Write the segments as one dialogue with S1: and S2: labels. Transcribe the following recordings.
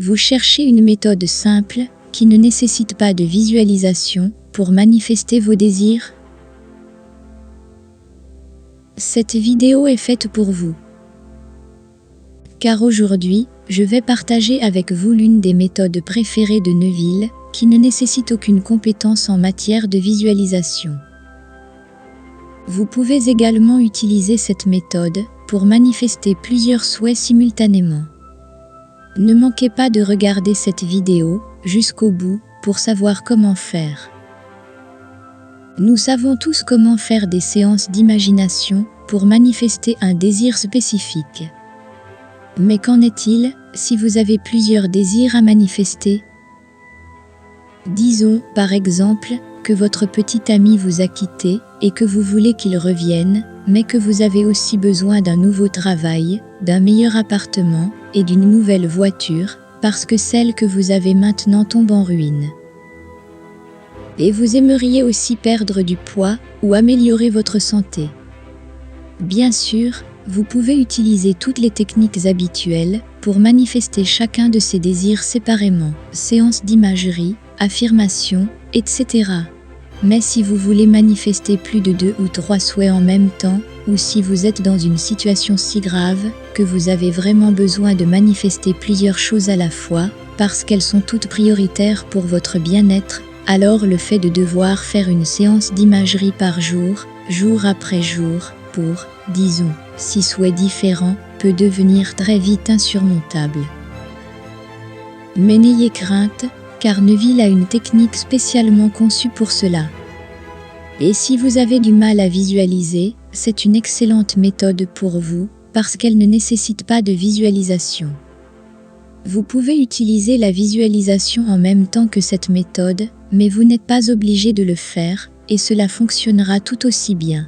S1: Vous cherchez une méthode simple, qui ne nécessite pas de visualisation, pour manifester vos désirs? Cette vidéo est faite pour vous. Car aujourd'hui, je vais partager avec vous l'une des méthodes préférées de Neville, qui ne nécessite aucune compétence en matière de visualisation. Vous pouvez également utiliser cette méthode pour manifester plusieurs souhaits simultanément. Ne manquez pas de regarder cette vidéo jusqu'au bout pour savoir comment faire. Nous savons tous comment faire des séances d'imagination pour manifester un désir spécifique. Mais qu'en est-il si vous avez plusieurs désirs à manifester? Disons, par exemple, que votre petit ami vous a quitté et que vous voulez qu'il revienne, mais que vous avez aussi besoin d'un nouveau travail, d'un meilleur appartement et d'une nouvelle voiture, parce que celle que vous avez maintenant tombe en ruine. Et vous aimeriez aussi perdre du poids ou améliorer votre santé. Bien sûr, vous pouvez utiliser toutes les techniques habituelles pour manifester chacun de ces désirs séparément, séances d'imagerie, affirmations, etc. Mais si vous voulez manifester plus de 2 ou 3 souhaits en même temps, ou si vous êtes dans une situation si grave que vous avez vraiment besoin de manifester plusieurs choses à la fois, parce qu'elles sont toutes prioritaires pour votre bien-être, alors le fait de devoir faire une séance d'imagerie par jour, jour après jour, pour, disons, 6 souhaits différents, peut devenir très vite insurmontable. Mais n'ayez crainte, car Neville a une technique spécialement conçue pour cela. Et si vous avez du mal à visualiser, c'est une excellente méthode pour vous, parce qu'elle ne nécessite pas de visualisation. Vous pouvez utiliser la visualisation en même temps que cette méthode, mais vous n'êtes pas obligé de le faire, et cela fonctionnera tout aussi bien.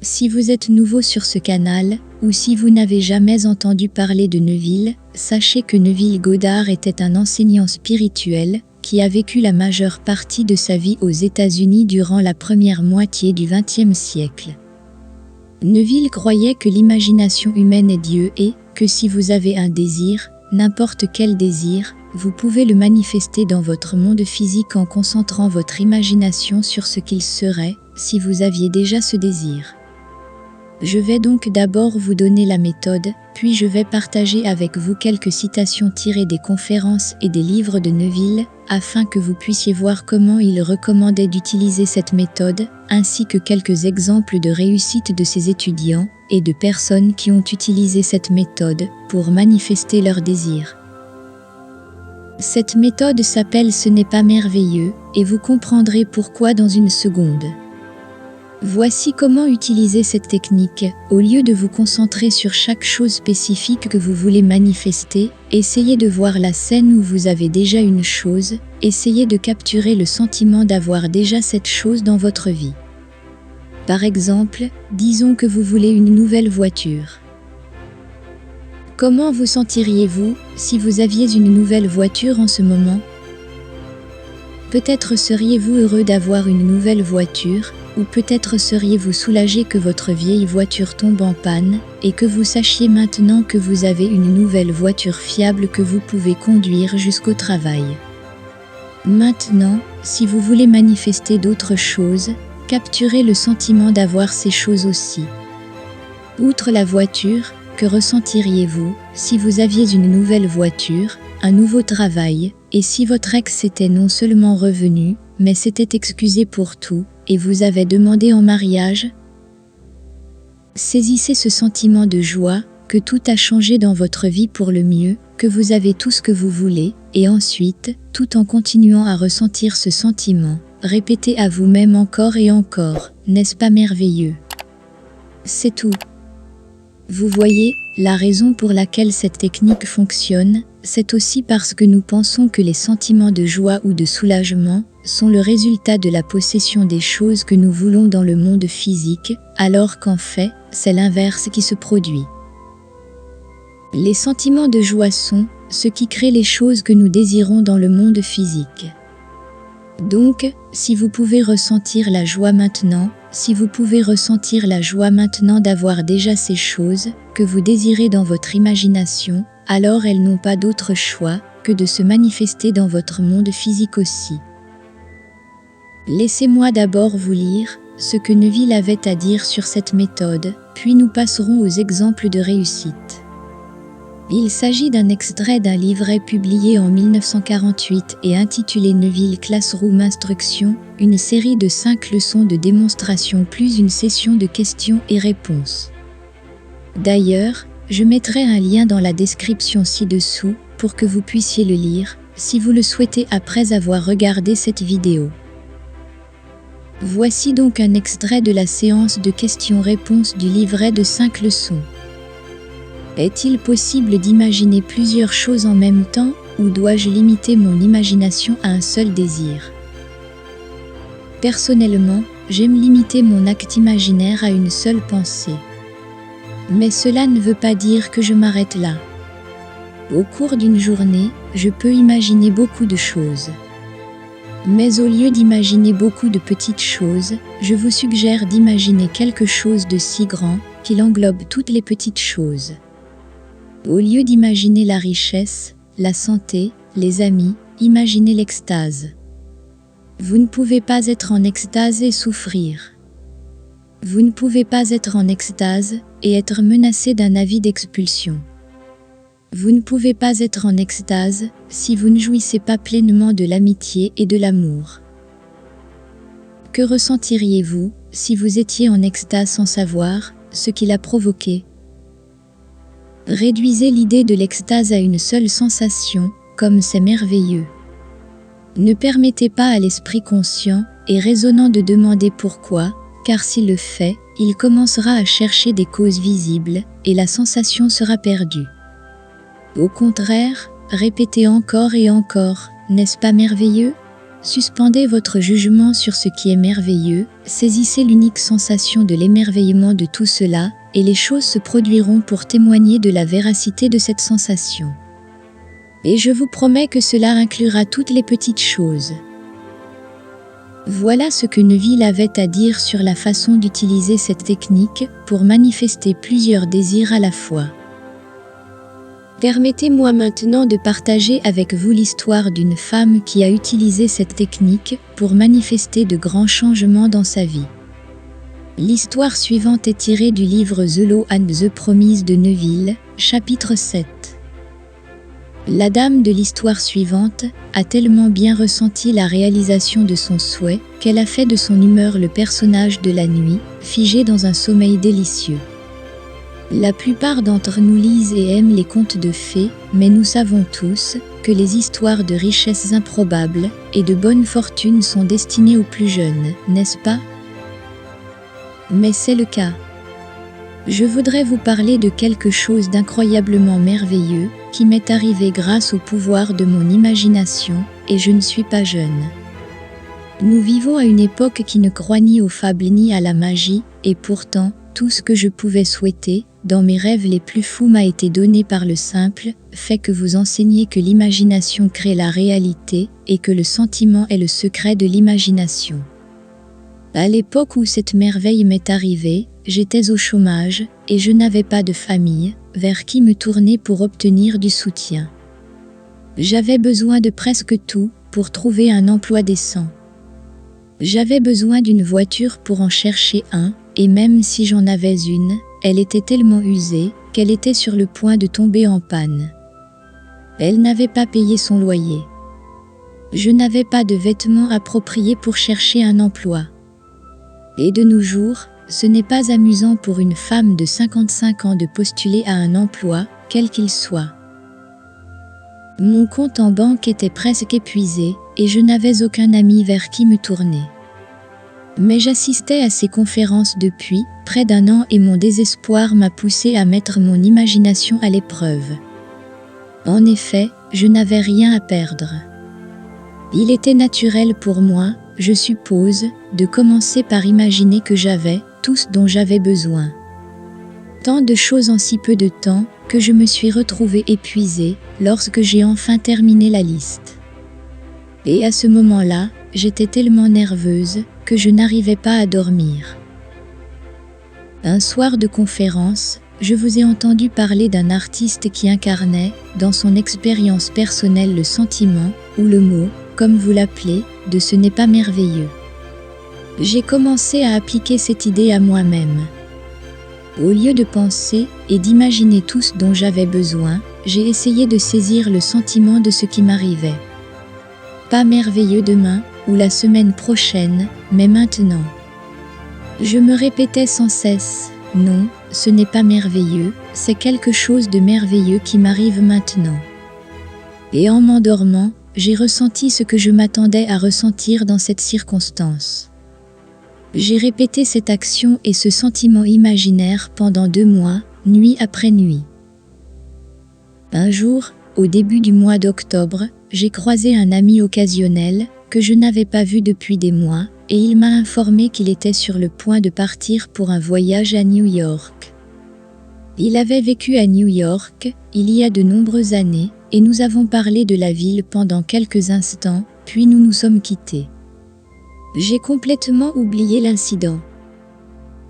S1: Si vous êtes nouveau sur ce canal, ou si vous n'avez jamais entendu parler de Neville, sachez que Neville Goddard était un enseignant spirituel, qui a vécu la majeure partie de sa vie aux États-Unis durant la première moitié du XXe siècle. Neville croyait que l'imagination humaine est Dieu et que si vous avez un désir, n'importe quel désir, vous pouvez le manifester dans votre monde physique en concentrant votre imagination sur ce qu'il serait si vous aviez déjà ce désir. Je vais donc d'abord vous donner la méthode, puis je vais partager avec vous quelques citations tirées des conférences et des livres de Neville, afin que vous puissiez voir comment il recommandait d'utiliser cette méthode, ainsi que quelques exemples de réussite de ses étudiants et de personnes qui ont utilisé cette méthode pour manifester leurs désirs. Cette méthode s'appelle « Ce n'est pas merveilleux » et vous comprendrez pourquoi dans une seconde. Voici comment utiliser cette technique. Au lieu de vous concentrer sur chaque chose spécifique que vous voulez manifester, essayez de voir la scène où vous avez déjà une chose, essayez de capturer le sentiment d'avoir déjà cette chose dans votre vie. Par exemple, disons que vous voulez une nouvelle voiture. Comment vous sentiriez-vous si vous aviez une nouvelle voiture en ce moment? Peut-être seriez-vous heureux d'avoir une nouvelle voiture, ou peut-être seriez-vous soulagé que votre vieille voiture tombe en panne, et que vous sachiez maintenant que vous avez une nouvelle voiture fiable que vous pouvez conduire jusqu'au travail. Maintenant, si vous voulez manifester d'autres choses, capturez le sentiment d'avoir ces choses aussi. Outre la voiture, que ressentiriez-vous si vous aviez une nouvelle voiture, un nouveau travail, et si votre ex était non seulement revenu, mais s'était excusé pour tout, et vous avait demandé en mariage? Saisissez ce sentiment de joie, que tout a changé dans votre vie pour le mieux, que vous avez tout ce que vous voulez, et ensuite, tout en continuant à ressentir ce sentiment, répétez à vous-même encore et encore, n'est-ce pas merveilleux? C'est tout. Vous voyez, la raison pour laquelle cette technique fonctionne, c'est aussi parce que nous pensons que les sentiments de joie ou de soulagement sont le résultat de la possession des choses que nous voulons dans le monde physique, alors qu'en fait, c'est l'inverse qui se produit. Les sentiments de joie sont ce qui crée les choses que nous désirons dans le monde physique. Donc, si vous pouvez ressentir la joie maintenant, d'avoir déjà ces choses que vous désirez dans votre imagination, alors elles n'ont pas d'autre choix que de se manifester dans votre monde physique aussi. Laissez-moi d'abord vous lire ce que Neville avait à dire sur cette méthode, puis nous passerons aux exemples de réussite. Il s'agit d'un extrait d'un livret publié en 1948 et intitulé Neville Classroom Instruction, une série de 5 leçons de démonstration plus une session de questions et réponses. D'ailleurs, je mettrai un lien dans la description ci-dessous pour que vous puissiez le lire, si vous le souhaitez après avoir regardé cette vidéo. Voici donc un extrait de la séance de questions-réponses du livret de 5 leçons. Est-il possible d'imaginer plusieurs choses en même temps, ou dois-je limiter mon imagination à un seul désir? Personnellement, j'aime limiter mon acte imaginaire à une seule pensée. Mais cela ne veut pas dire que je m'arrête là. Au cours d'une journée, je peux imaginer beaucoup de choses. Mais au lieu d'imaginer beaucoup de petites choses, je vous suggère d'imaginer quelque chose de si grand qu'il englobe toutes les petites choses. Au lieu d'imaginer la richesse, la santé, les amis, imaginez l'extase. Vous ne pouvez pas être en extase et souffrir. Vous ne pouvez pas être en extase et être menacé d'un avis d'expulsion. Vous ne pouvez pas être en extase si vous ne jouissez pas pleinement de l'amitié et de l'amour. Que ressentiriez-vous si vous étiez en extase sans savoir ce qui l'a provoqué? Réduisez l'idée de l'extase à une seule sensation, comme c'est merveilleux. Ne permettez pas à l'esprit conscient et raisonnant de demander pourquoi, car s'il le fait, il commencera à chercher des causes visibles et la sensation sera perdue. Au contraire, répétez encore et encore, n'est-ce pas merveilleux? Suspendez votre jugement sur ce qui est merveilleux, saisissez l'unique sensation de l'émerveillement de tout cela, et les choses se produiront pour témoigner de la véracité de cette sensation. Et je vous promets que cela inclura toutes les petites choses. Voilà ce que Neville avait à dire sur la façon d'utiliser cette technique pour manifester plusieurs désirs à la fois. Permettez-moi maintenant de partager avec vous l'histoire d'une femme qui a utilisé cette technique pour manifester de grands changements dans sa vie. L'histoire suivante est tirée du livre The Law and the Promise de Neville, chapitre 7. La dame de l'histoire suivante a tellement bien ressenti la réalisation de son souhait qu'elle a fait de son humeur le personnage de la nuit, figé dans un sommeil délicieux. La plupart d'entre nous lisent et aiment les contes de fées, mais nous savons tous que les histoires de richesses improbables et de bonne fortune sont destinées aux plus jeunes, n'est-ce pas? Mais c'est le cas. Je voudrais vous parler de quelque chose d'incroyablement merveilleux qui m'est arrivé grâce au pouvoir de mon imagination, et je ne suis pas jeune. Nous vivons à une époque qui ne croit ni aux fables ni à la magie, et pourtant, tout ce que je pouvais souhaiter, dans mes rêves les plus fous m'a été donné par le simple fait que vous enseignez que l'imagination crée la réalité et que le sentiment est le secret de l'imagination. À l'époque où cette merveille m'est arrivée, j'étais au chômage et je n'avais pas de famille vers qui me tourner pour obtenir du soutien. J'avais besoin de presque tout pour trouver un emploi décent. J'avais besoin d'une voiture pour en chercher un, et même si j'en avais une, elle était tellement usée qu'elle était sur le point de tomber en panne. Elle n'avait pas payé son loyer. Je n'avais pas de vêtements appropriés pour chercher un emploi. Et de nos jours, ce n'est pas amusant pour une femme de 55 ans de postuler à un emploi, quel qu'il soit. Mon compte en banque était presque épuisé et je n'avais aucun ami vers qui me tourner. Mais j'assistais à ces conférences depuis près d'1 an et mon désespoir m'a poussé à mettre mon imagination à l'épreuve. En effet, je n'avais rien à perdre. Il était naturel pour moi, je suppose, de commencer par imaginer que j'avais tout ce dont j'avais besoin. Tant de choses en si peu de temps que je me suis retrouvée épuisée lorsque j'ai enfin terminé la liste. Et à ce moment-là, j'étais tellement nerveuse que je n'arrivais pas à dormir. Un soir de conférence, je vous ai entendu parler d'un artiste qui incarnait, dans son expérience personnelle, le sentiment, ou le mot, comme vous l'appelez, de ce n'est pas merveilleux. J'ai commencé à appliquer cette idée à moi-même. Au lieu de penser et d'imaginer tout ce dont j'avais besoin, j'ai essayé de saisir le sentiment de ce qui m'arrivait. Pas merveilleux demain, ou la semaine prochaine, mais maintenant. Je me répétais sans cesse, non, ce n'est pas merveilleux, c'est quelque chose de merveilleux qui m'arrive maintenant. Et en m'endormant, j'ai ressenti ce que je m'attendais à ressentir dans cette circonstance. J'ai répété cette action et ce sentiment imaginaire pendant 2 mois, nuit après nuit. Un jour, au début du mois d'octobre, j'ai croisé un ami occasionnel que je n'avais pas vu depuis des mois, et il m'a informé qu'il était sur le point de partir pour un voyage à New York. Il avait vécu à New York, il y a de nombreuses années, et nous avons parlé de la ville pendant quelques instants, puis nous nous sommes quittés. J'ai complètement oublié l'incident.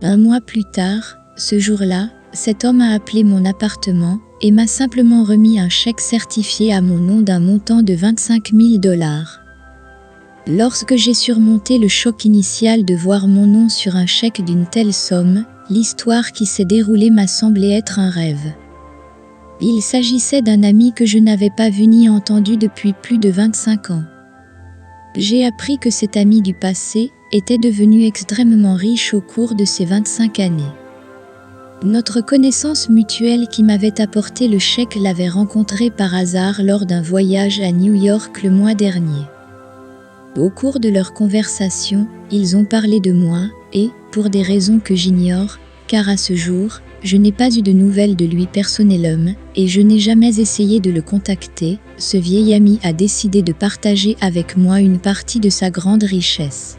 S1: Un mois plus tard, ce jour-là, cet homme a appelé mon appartement et m'a simplement remis un chèque certifié à mon nom d'un montant de $25 000. Lorsque j'ai surmonté le choc initial de voir mon nom sur un chèque d'une telle somme, l'histoire qui s'est déroulée m'a semblé être un rêve. Il s'agissait d'un ami que je n'avais pas vu ni entendu depuis plus de 25 ans. J'ai appris que cet ami du passé était devenu extrêmement riche au cours de ces 25 années. Notre connaissance mutuelle qui m'avait apporté le chèque l'avait rencontré par hasard lors d'un voyage à New York le mois dernier. Au cours de leur conversation, ils ont parlé de moi et, pour des raisons que j'ignore, car à ce jour, je n'ai pas eu de nouvelles de lui personnellement et je n'ai jamais essayé de le contacter, ce vieil ami a décidé de partager avec moi une partie de sa grande richesse.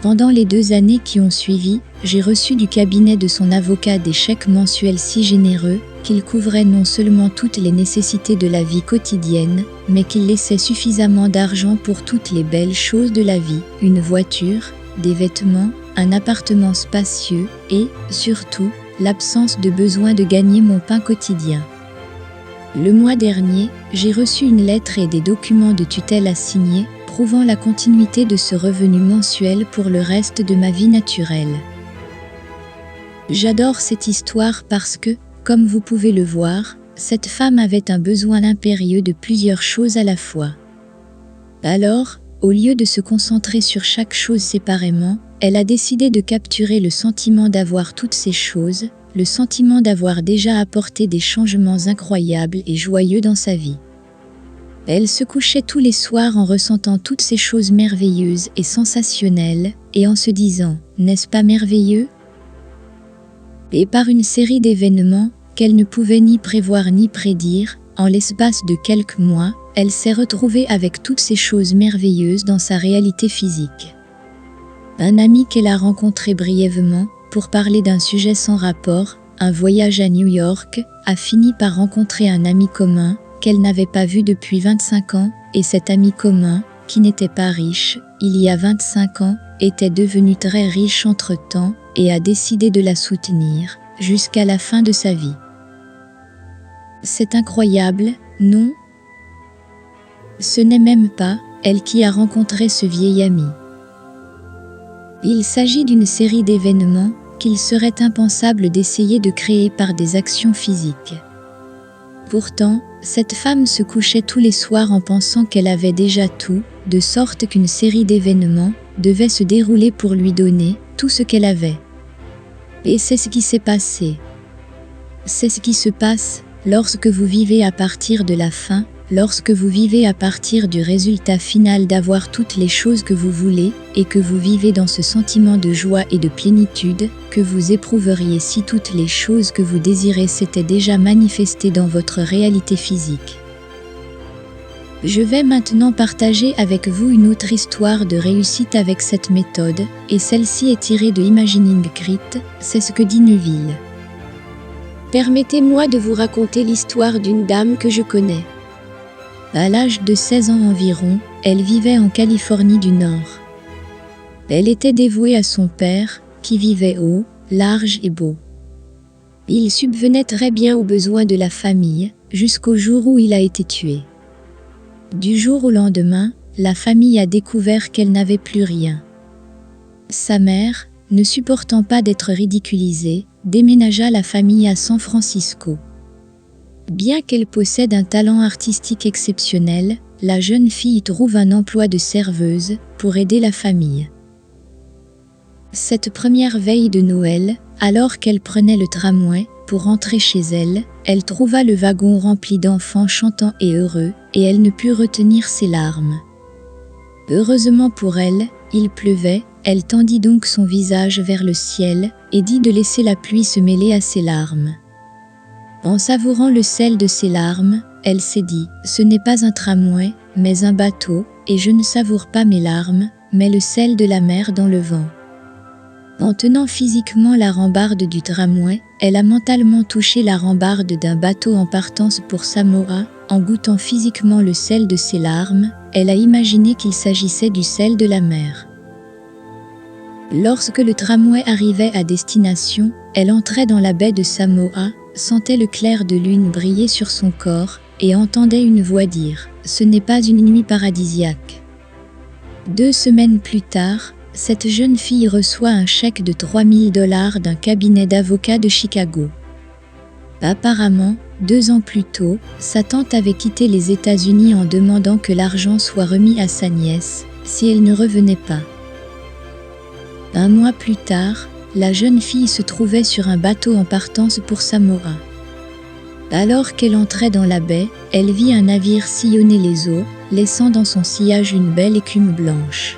S1: Pendant les 2 années qui ont suivi, j'ai reçu du cabinet de son avocat des chèques mensuels si généreux qu'ils couvraient non seulement toutes les nécessités de la vie quotidienne, mais qu'ils laissaient suffisamment d'argent pour toutes les belles choses de la vie, une voiture, des vêtements, un appartement spacieux et, surtout, l'absence de besoin de gagner mon pain quotidien. Le mois dernier, j'ai reçu une lettre et des documents de tutelle à signer, prouvant la continuité de ce revenu mensuel pour le reste de ma vie naturelle. J'adore cette histoire parce que, comme vous pouvez le voir, cette femme avait un besoin impérieux de plusieurs choses à la fois. Alors, au lieu de se concentrer sur chaque chose séparément, elle a décidé de capturer le sentiment d'avoir toutes ces choses, le sentiment d'avoir déjà apporté des changements incroyables et joyeux dans sa vie. Elle se couchait tous les soirs en ressentant toutes ces choses merveilleuses et sensationnelles, et en se disant « N'est-ce pas merveilleux ?» Et par une série d'événements qu'elle ne pouvait ni prévoir ni prédire, en l'espace de quelques mois, elle s'est retrouvée avec toutes ces choses merveilleuses dans sa réalité physique. Un ami qu'elle a rencontré brièvement, pour parler d'un sujet sans rapport, un voyage à New York, a fini par rencontrer un ami commun, qu'elle n'avait pas vu depuis 25 ans, et cet ami commun, qui n'était pas riche, il y a 25 ans, était devenu très riche entre-temps, et a décidé de la soutenir, jusqu'à la fin de sa vie. C'est incroyable, non? Ce n'est même pas elle qui a rencontré ce vieil ami. Il s'agit d'une série d'événements qu'il serait impensable d'essayer de créer par des actions physiques. Pourtant, cette femme se couchait tous les soirs en pensant qu'elle avait déjà tout, de sorte qu'une série d'événements devait se dérouler pour lui donner tout ce qu'elle avait. Et c'est ce qui s'est passé. C'est ce qui se passe lorsque vous vivez à partir de la fin, lorsque vous vivez à partir du résultat final d'avoir toutes les choses que vous voulez et que vous vivez dans ce sentiment de joie et de plénitude que vous éprouveriez si toutes les choses que vous désirez s'étaient déjà manifestées dans votre réalité physique. Je vais maintenant partager avec vous une autre histoire de réussite avec cette méthode, et celle-ci est tirée de Imagining Grit, c'est ce que dit Neville. Permettez-moi de vous raconter l'histoire d'une dame que je connais. À l'âge de 16 ans environ, elle vivait en Californie du Nord. Elle était dévouée à son père, qui vivait haut, large et beau. Il subvenait très bien aux besoins de la famille, jusqu'au jour où il a été tué. Du jour au lendemain, la famille a découvert qu'elle n'avait plus rien. Sa mère, ne supportant pas d'être ridiculisée, déménagea la famille à San Francisco. Bien qu'elle possède un talent artistique exceptionnel, la jeune fille trouve un emploi de serveuse pour aider la famille. Cette première veille de Noël, alors qu'elle prenait le tramway pour rentrer chez elle, elle trouva le wagon rempli d'enfants chantants et heureux, et elle ne put retenir ses larmes. Heureusement pour elle, il pleuvait, elle tendit donc son visage vers le ciel et dit de laisser la pluie se mêler à ses larmes. En savourant le sel de ses larmes, elle s'est dit « Ce n'est pas un tramway, mais un bateau, et je ne savoure pas mes larmes, mais le sel de la mer dans le vent. » En tenant physiquement la rambarde du tramway, elle a mentalement touché la rambarde d'un bateau en partance pour Samoa. En goûtant physiquement le sel de ses larmes, elle a imaginé qu'il s'agissait du sel de la mer. Lorsque le tramway arrivait à destination, elle entrait dans la baie de Samoa, sentait le clair de lune briller sur son corps et entendait une voix dire « Ce n'est pas une nuit paradisiaque ». 2 semaines plus tard, cette jeune fille reçoit un chèque de $3000 d'un cabinet d'avocats de Chicago. Apparemment, 2 ans plus tôt, sa tante avait quitté les États-Unis en demandant que l'argent soit remis à sa nièce, si elle ne revenait pas. 1 mois plus tard, la jeune fille se trouvait sur un bateau en partance pour Samoa. Alors qu'elle entrait dans la baie, elle vit un navire sillonner les eaux, laissant dans son sillage une belle écume blanche.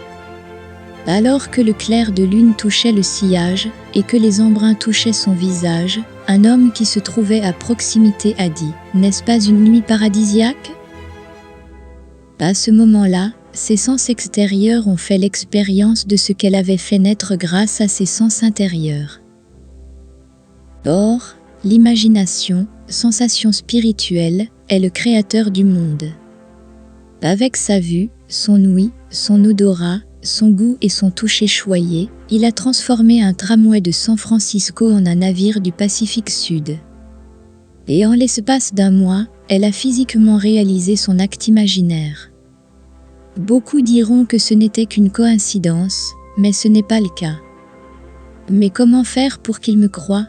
S1: Alors que le clair de lune touchait le sillage et que les embruns touchaient son visage, un homme qui se trouvait à proximité a dit « N'est-ce pas une nuit paradisiaque ?» À ce moment-là, ses sens extérieurs ont fait l'expérience de ce qu'elle avait fait naître grâce à ses sens intérieurs. Or, l'imagination, sensation spirituelle, est le créateur du monde. Avec sa vue, son ouïe, son odorat, son goût et son toucher choyé, il a transformé un tramway de San Francisco en un navire du Pacifique Sud. Et en l'espace d'1 mois, elle a physiquement réalisé son acte imaginaire. Beaucoup diront que ce n'était qu'une coïncidence, mais ce n'est pas le cas. Mais comment faire pour qu'ils me croient?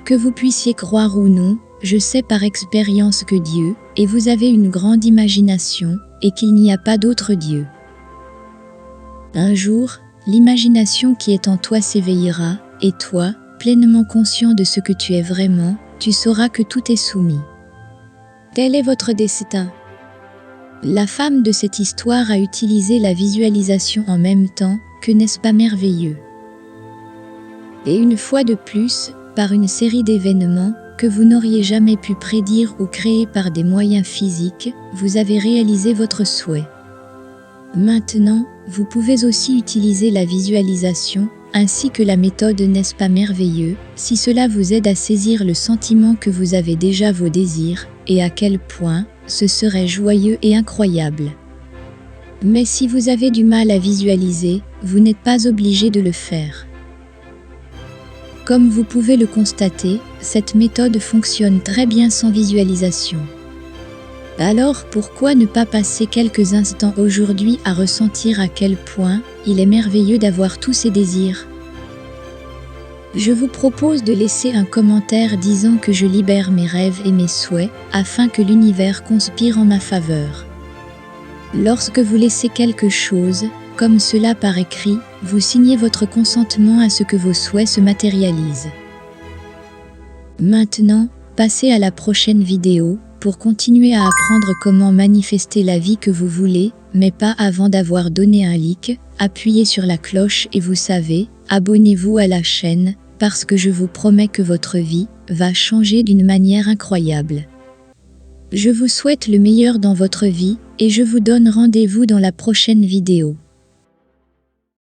S1: Que vous puissiez croire ou non, je sais par expérience que Dieu, et vous avez une grande imagination, et qu'il n'y a pas d'autre Dieu. Un jour, l'imagination qui est en toi s'éveillera, et toi, pleinement conscient de ce que tu es vraiment, tu sauras que tout est soumis. Tel est votre destin. La femme de cette histoire a utilisé la visualisation en même temps, que n'est-ce pas merveilleux? Et une fois de plus, par une série d'événements que vous n'auriez jamais pu prédire ou créer par des moyens physiques, vous avez réalisé votre souhait. Maintenant, vous pouvez aussi utiliser la visualisation, ainsi que la méthode N'est-ce pas merveilleux, si cela vous aide à saisir le sentiment que vous avez déjà vos désirs, et à quel point ce serait joyeux et incroyable. Mais si vous avez du mal à visualiser, vous n'êtes pas obligé de le faire. Comme vous pouvez le constater, cette méthode fonctionne très bien sans visualisation. Alors pourquoi ne pas passer quelques instants aujourd'hui à ressentir à quel point il est merveilleux d'avoir tous ces désirs? Je vous propose de laisser un commentaire disant que je libère mes rêves et mes souhaits afin que l'univers conspire en ma faveur. Lorsque vous laissez quelque chose, comme cela par écrit, vous signez votre consentement à ce que vos souhaits se matérialisent. Maintenant, passez à la prochaine vidéo pour continuer à apprendre comment manifester la vie que vous voulez, mais pas avant d'avoir donné un like, appuyez sur la cloche et vous savez, abonnez-vous à la chaîne, parce que je vous promets que votre vie va changer d'une manière incroyable. Je vous souhaite le meilleur dans votre vie, et je vous donne rendez-vous dans la prochaine vidéo.